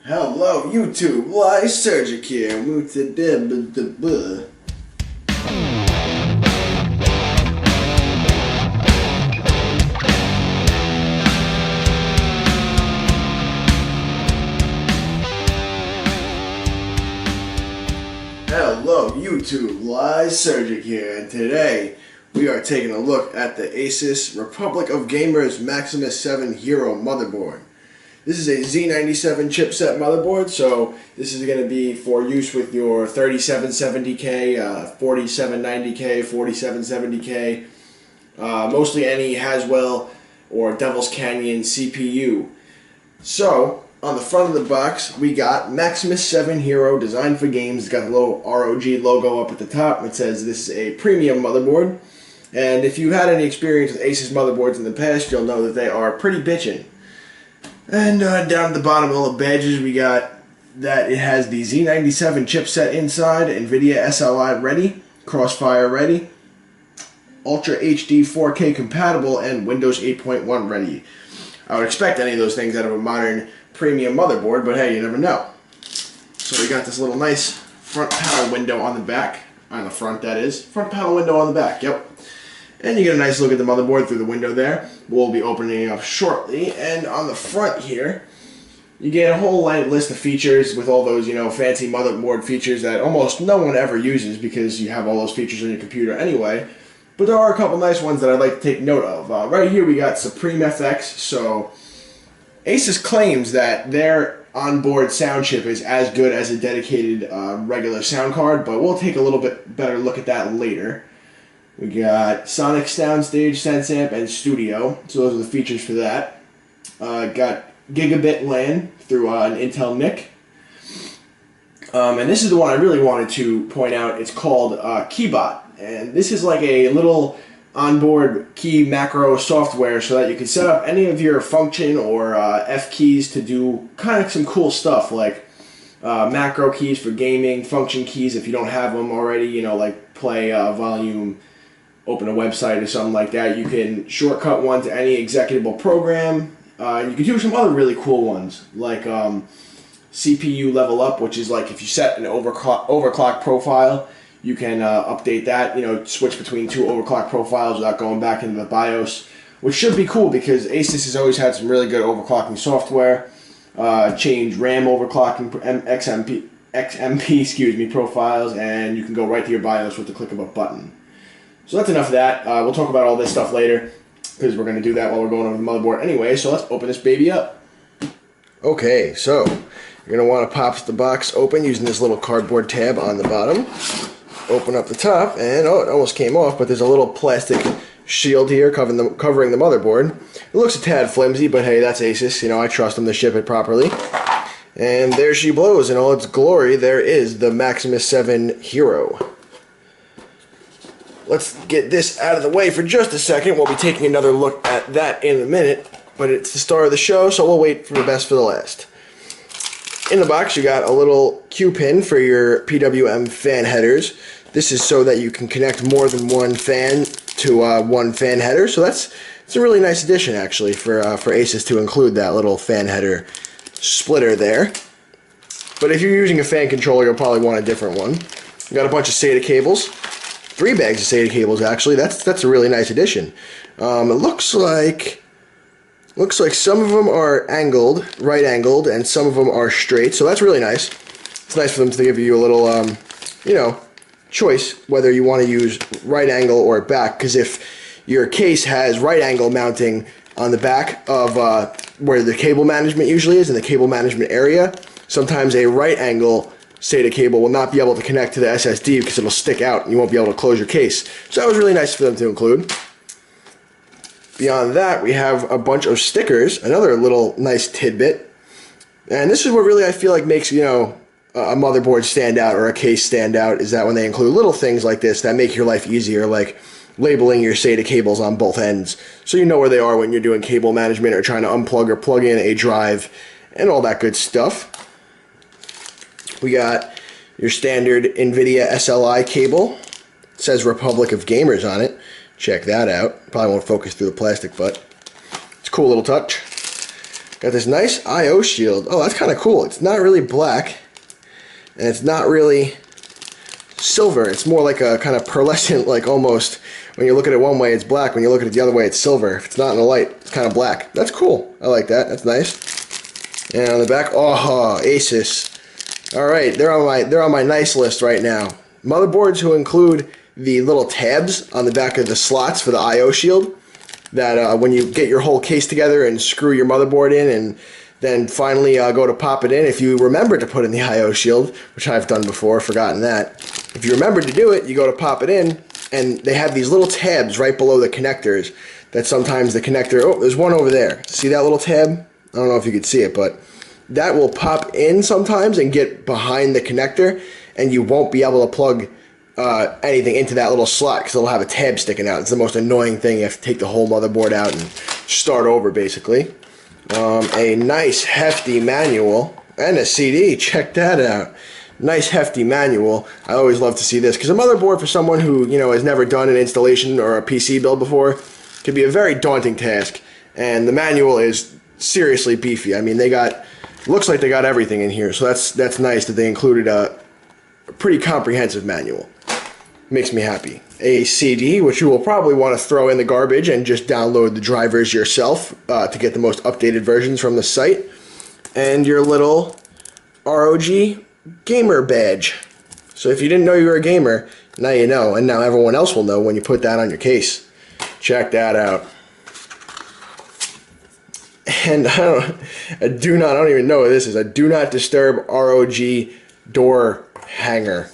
Hello YouTube, Lysergic here. Hello YouTube, Lysergic here, and today we are taking a look at the ASUS Republic of Gamers Maximus VII Hero motherboard. This is a Z97 chipset motherboard, so this is going to be for use with your 3770K, 4790K, 4770K, mostly any Haswell or Devil's Canyon CPU. So, on the front of the box, we got Maximus VII Hero, designed for games. It's got the little ROG logo up at the top. It says this is a premium motherboard. And if you've had any experience with ASUS motherboards in the past, you'll know that they are pretty bitchin'. And down at the bottom of all the badges, we got that it has the Z97 chipset inside, NVIDIA SLI ready, Crossfire ready, Ultra HD 4K compatible, and Windows 8.1 ready. I would expect any of those things out of a modern premium motherboard, but hey, you never know. So we got this little nice front panel window on the back, on the front that is, front panel window on the back, yep. And you get a nice look at the motherboard through the window there. We'll be opening it up shortly. And on the front here, you get a whole list of features with all those, fancy motherboard features that almost no one ever uses because you have all those features on your computer anyway. But there are a couple nice ones that I'd like to take note of. Right here we got Supreme FX. So ASUS claims that their onboard sound chip is as good as a dedicated regular sound card, but we'll take a little bit better look at that later. We got Sonic Soundstage, SenseAmp, and Studio. So those are the features for that. Got Gigabit LAN through an Intel NIC. And this is the one I really wanted to point out. It's called Keybot. And this is like a little onboard key macro software so that you can set up any of your function or F keys to do kind of some cool stuff like macro keys for gaming, function keys if you don't have them already, like play, volume, open a website or something like that. You can shortcut one to any executable program. You can do some other really cool ones like CPU level up, which is like if you set an overclock profile, you can update that, switch between two overclock profiles without going back into the BIOS, which should be cool because ASUS has always had some really good overclocking software. Change RAM overclocking, XMP profiles, and you can go right to your BIOS with the click of a button. So that's enough of that. We'll talk about all this stuff later because we're going to do that while we're going over the motherboard anyway. So let's open this baby up. Okay, so you're going to want to pop the box open using this little cardboard tab on the bottom. Open up the top, and oh, it almost came off, but there's a little plastic shield here covering the motherboard. It looks a tad flimsy, but hey, that's ASUS. I trust them to ship it properly. And there she blows in all its glory. There is the Maximus VII Hero. Let's get this out of the way for just a second. We'll be taking another look at that in a minute, but it's the star of the show, so we'll wait for the best for the last. In the box, you got a little Q pin for your PWM fan headers. This is so that you can connect more than one fan to one fan header, so it's a really nice addition actually for ASUS to include that little fan header splitter there. But if you're using a fan controller, you'll probably want a different one. You got a bunch of SATA cables. 3 bags of SATA cables actually. That's a really nice addition. It looks like some of them are right angled, and some of them are straight. So that's really nice. It's nice for them to give you a little choice whether you want to use right angle or back. Because if your case has right angle mounting on the back of where the cable management usually is in the cable management area, sometimes a right angle SATA cable will not be able to connect to the SSD because it'll stick out and you won't be able to close your case. So that was really nice for them to include. Beyond that, we have a bunch of stickers, another little nice tidbit. And this is what really I feel like makes, a motherboard stand out or a case stand out, is that when they include little things like this that make your life easier, like labeling your SATA cables on both ends so you know where they are when you're doing cable management or trying to unplug or plug in a drive and all that good stuff. We got your standard NVIDIA SLI cable. It says Republic of Gamers on it. Check that out. Probably won't focus through the plastic, but it's a cool little touch. Got this nice I/O shield. Oh, that's kind of cool. It's not really black, and it's not really silver. It's more like a kind of pearlescent, like almost, when you look at it one way it's black, when you look at it the other way it's silver. If it's not in the light, it's kind of black. That's cool. I like that. That's nice. And on the back, oh, ASUS. Alright, they're on my nice list right now. Motherboards who include the little tabs on the back of the slots for the I/O shield, that when you get your whole case together and screw your motherboard in and then finally go to pop it in, if you remember to put in the I/O shield, which I've done before, forgotten that. If you remember to do it, you go to pop it in, and they have these little tabs right below the connectors that sometimes the connector, oh, there's one over there. See that little tab? I don't know if you could see it, but that will pop in sometimes and get behind the connector, and you won't be able to plug anything into that little slot because it'll have a tab sticking out. It's the most annoying thing. You have to take the whole motherboard out and start over, basically. A nice hefty manual and a CD. Check that out. Nice hefty manual. I always love to see this because a motherboard for someone who, you know, has never done an installation or a PC build before can be a very daunting task, and the manual is seriously beefy. I mean, looks like they got everything in here, so that's nice that they included a pretty comprehensive manual. Makes me happy. A CD, which you will probably want to throw in the garbage and just download the drivers yourself to get the most updated versions from the site. And your little ROG gamer badge. So if you didn't know you were a gamer, now you know, and now everyone else will know when you put that on your case. Check that out. And I don't even know what this is. A do not disturb ROG door hanger.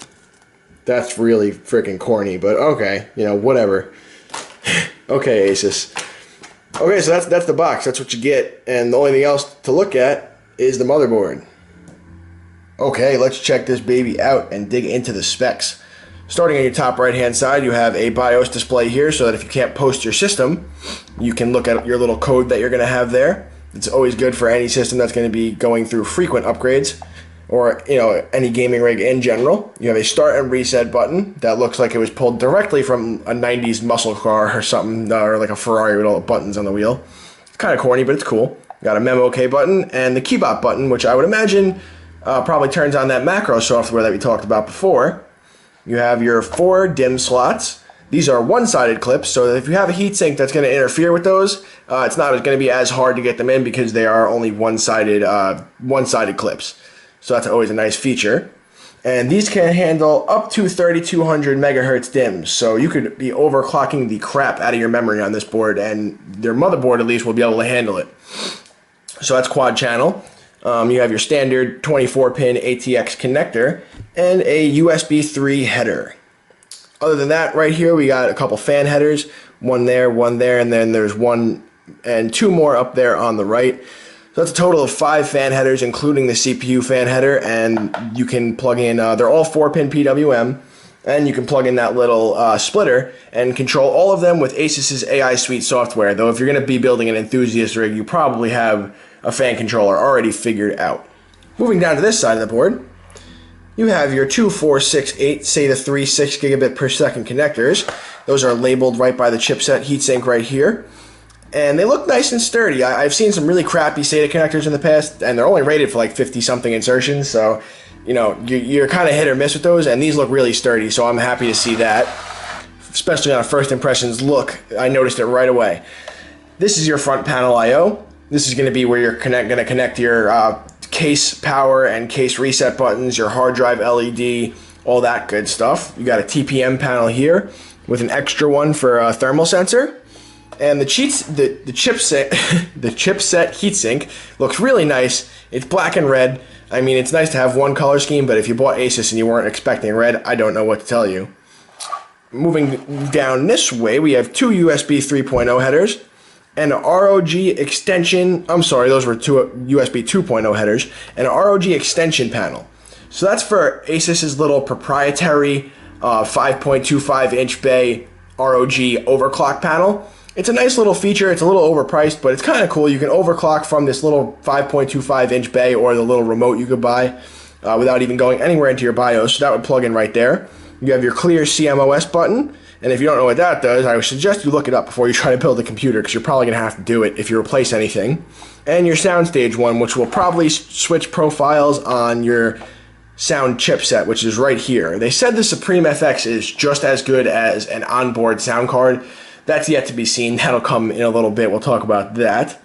That's really freaking corny, but okay, you know, whatever. Okay, ASUS. Okay, so that's the box. That's what you get, and the only thing else to look at is the motherboard. Okay, let's check this baby out and dig into the specs. Starting on your top right hand side, you have a BIOS display here, so that if you can't post your system, you can look at your little code that you're going to have there. It's always good for any system that's going to be going through frequent upgrades, or, you know, any gaming rig in general. You have a start and reset button that looks like it was pulled directly from a 90s muscle car or something, or like a Ferrari with all the buttons on the wheel. It's kind of corny, but it's cool. You got a memo OK button and the keybot button, which I would imagine probably turns on that macro software that we talked about before. You have your 4 DIMM slots. These are one-sided clips, so if you have a heatsink that's going to interfere with those, it's not going to be as hard to get them in because they are only one-sided clips. So that's always a nice feature. And these can handle up to 3200 megahertz DIMMs, so you could be overclocking the crap out of your memory on this board, and your motherboard at least will be able to handle it. So that's quad channel. You have your standard 24-pin ATX connector and a USB 3 header. Other than that, right here we got a couple fan headers, one there, and then there's 1 and 2 more up there on the right. So that's a total of 5 fan headers, including the CPU fan header, and you can plug in, they're all 4-pin PWM, and you can plug in that little splitter and control all of them with ASUS's AI Suite software, though if you're going to be building an enthusiast rig, you probably have a fan controller already figured out. Moving down to this side of the board, you have your 2, 4, 6, 8 SATA 3 6 gigabit per second connectors. Those are labeled right by the chipset heatsink right here. And they look nice and sturdy. I've seen some really crappy SATA connectors in the past, and they're only rated for like 50-something insertions, so, you know, you're kind of hit or miss with those, and these look really sturdy, so I'm happy to see that. Especially on a first impressions look, I noticed it right away. This is your front panel I/O. This is going to be where you're going to connect your case power and case reset buttons, your hard drive LED, all that good stuff. You got a TPM panel here with an extra one for a thermal sensor. And the chipset heatsink looks really nice. It's black and red. I mean, it's nice to have one color scheme, but if you bought ASUS and you weren't expecting red, I don't know what to tell you. Moving down this way, we have 2 USB 3.0 headers and an ROG extension. I'm sorry, those were 2 USB 2.0 headers and an ROG extension panel. So that's for ASUS's little proprietary 5.25 inch bay ROG overclock panel. It's a nice little feature. It's a little overpriced, but it's kind of cool. You can overclock from this little 5.25 inch bay or the little remote you could buy without even going anywhere into your BIOS. So that would plug in right there. You have your clear CMOS button And if you don't know what that does, I would suggest you look it up before you try to build a computer, because you're probably going to have to do it if you replace anything. And your soundstage one, which will probably switch profiles on your sound chipset, which is right here. They said the Supreme FX is just as good as an onboard sound card. That's yet to be seen. That'll come in a little bit. We'll talk about that.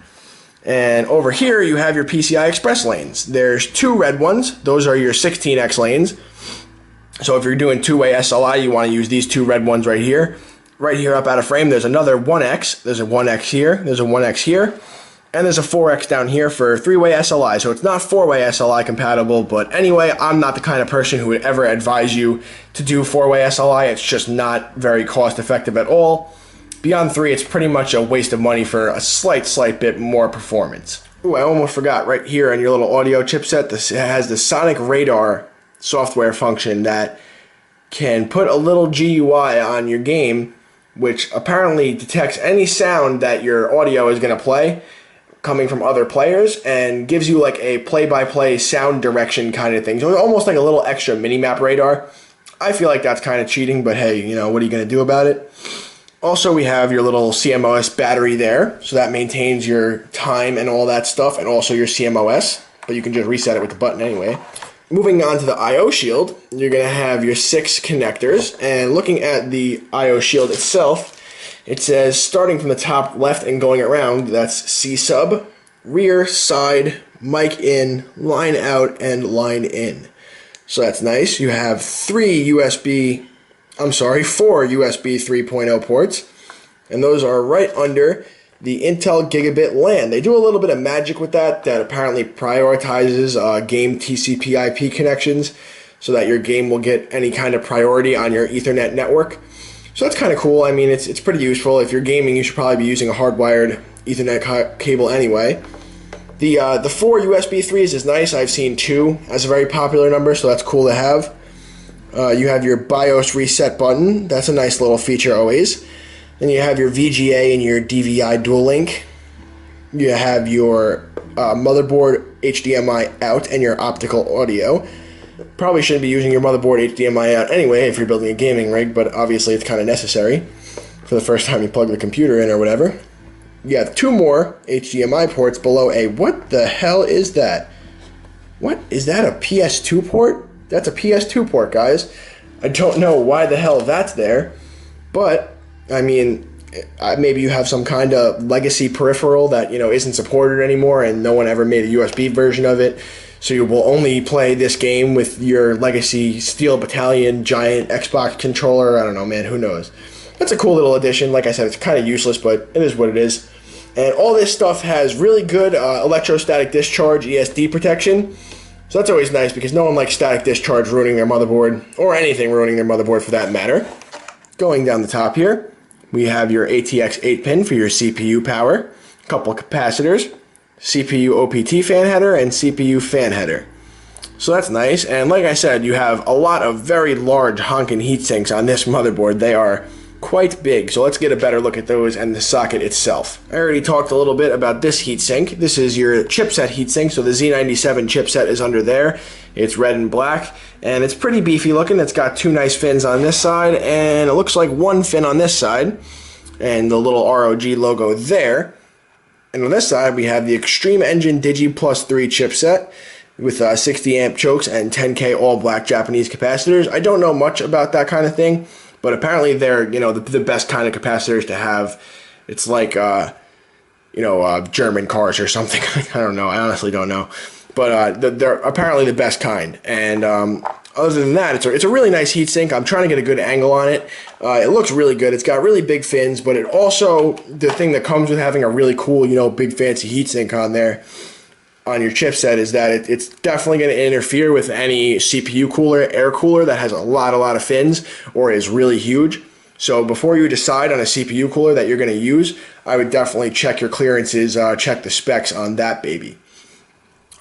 And over here, you have your PCI Express lanes. There's 2 red ones. Those are your 16x lanes. So if you're doing two-way SLI, you want to use these 2 red ones right here. Right here up out of frame, there's another 1x. There's a 1x here. There's a 1x here. And there's a 4x down here for 3-way SLI. So it's not 4-way SLI compatible, but anyway, I'm not the kind of person who would ever advise you to do 4-way SLI. It's just not very cost effective at all. Beyond 3, it's pretty much a waste of money for a slight bit more performance. Ooh, I almost forgot, right here on your little audio chipset, this has the Sonic Radar software function that can put a little GUI on your game, which apparently detects any sound that your audio is going to play coming from other players, and gives you like a play-by-play sound direction kind of thing. So it's almost like a little extra mini-map radar. I feel like that's kind of cheating, but hey, you know, what are you going to do about it? Also, we have your little CMOS battery there, so that maintains your time and all that stuff, and also your CMOS, but you can just reset it with the button anyway. Moving on to the I/O shield, you're going to have your 6 connectors, and looking at the I/O shield itself, it says starting from the top left and going around, that's C-sub, rear, side, mic in, line out, and line in. So that's nice. You have 4 USB 3.0 ports, and those are right under the Intel Gigabit LAN. They do a little bit of magic with that apparently prioritizes game TCP IP connections so that your game will get any kind of priority on your Ethernet network. So that's kind of cool. I mean, it's pretty useful. If you're gaming, you should probably be using a hardwired Ethernet cable anyway. The 4 USB 3s is nice. I've seen 2 as a very popular number, so that's cool to have. You have your BIOS reset button. That's a nice little feature always. Then you have your VGA and your DVI dual link. You have your motherboard HDMI out and your optical audio. Probably shouldn't be using your motherboard HDMI out anyway if you're building a gaming rig, but obviously it's kind of necessary for the first time you plug the computer in or whatever. You have 2 more HDMI ports below a... What the hell is that? What? Is that a PS2 port? That's a PS2 port, guys. I don't know why the hell that's there, but, I mean, maybe you have some kind of legacy peripheral that, you know, isn't supported anymore and no one ever made a USB version of it, so you will only play this game with your legacy Steel Battalion giant Xbox controller. I don't know, man, who knows. That's a cool little addition. Like I said, it's kind of useless, but it is what it is. And all this stuff has really good electrostatic discharge ESD protection. So that's always nice because no one likes static discharge ruining their motherboard, or anything ruining their motherboard for that matter. Going down the top here, we have your ATX 8-pin for your CPU power, a couple capacitors, CPU OPT fan header, and CPU fan header. So that's nice, and like I said, you have a lot of very large honking heat sinks on this motherboard. They are quite big, so let's get a better look at those and the socket itself. I already talked a little bit about this heatsink. This is your chipset heatsink, so the Z97 chipset is under there. It's red and black, and it's pretty beefy looking. It's got 2 nice fins on this side, and it looks like 1 fin on this side, and the little ROG logo there. And on this side, we have the Extreme Engine Digi Plus 3 chipset with 60 amp chokes and 10K all black Japanese capacitors. I don't know much about that kind of thing, but apparently they're, you know, the best kind of capacitors to have. It's like, you know, German cars or something. I don't know. I honestly don't know. But they're apparently the best kind. And other than that, it's a really nice heatsink. I'm trying to get a good angle on it. It looks really good. It's got really big fins, but it also, the thing that comes with having a really cool, you know, big fancy heatsink on there, on your chipset, is that it's definitely going to interfere with any CPU cooler, air cooler that has a lot of fins or is really huge. So before you decide on a CPU cooler that you're going to use, I would definitely check your clearances, check the specs on that baby.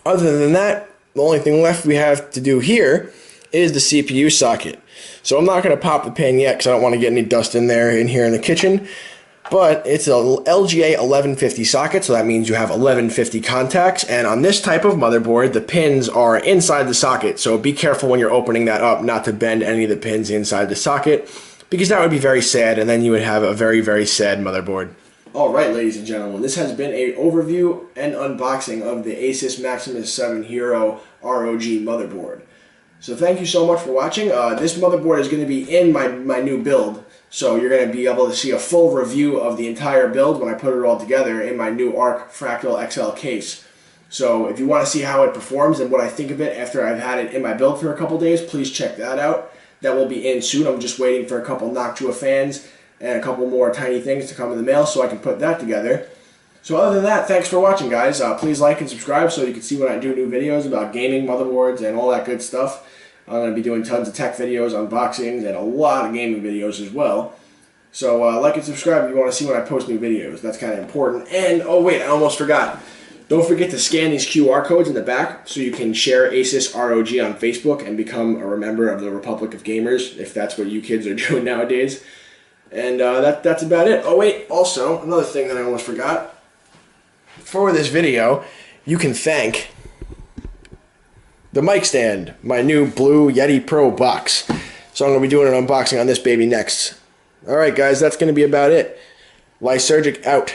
Other than that, the only thing left we have to do here is the CPU socket. So I'm not going to pop the pin yet because I don't want to get any dust in here in the kitchen. But it's a LGA 1150 socket, so that means you have 1150 contacts. And on this type of motherboard, the pins are inside the socket. So be careful when you're opening that up not to bend any of the pins inside the socket. because that would be very sad, and then you would have a very, very sad motherboard. Alright, ladies and gentlemen, this has been an overview and unboxing of the ASUS MAXIMUS VII Hero ROG motherboard. So thank you so much for watching. This motherboard is going to be in my new build, so you're going to be able to see a full review of the entire build when I put it all together in my new ARC Fractal XL case. So if you want to see how it performs and what I think of it after I've had it in my build for a couple days, please check that out. That will be in soon. I'm just waiting for a couple Noctua fans and a couple more tiny things to come in the mail so I can put that together. So other than that, thanks for watching, guys. Please like and subscribe so you can see when I do new videos about gaming, motherboards, and all that good stuff. I'm going to be doing tons of tech videos, unboxings, and a lot of gaming videos as well. So like and subscribe if you want to see when I post new videos. That's kind of important. And, oh wait, I almost forgot. Don't forget to scan these QR codes in the back so you can share ASUS ROG on Facebook and become a member of the Republic of Gamers, if that's what you kids are doing nowadays. And that's about it. Oh wait, also, another thing that I almost forgot. For this video, you can thank the mic stand, my new blue Yeti Pro box. So I'm going to be doing an unboxing on this baby next. Alright guys, that's going to be about it. Lysergic out.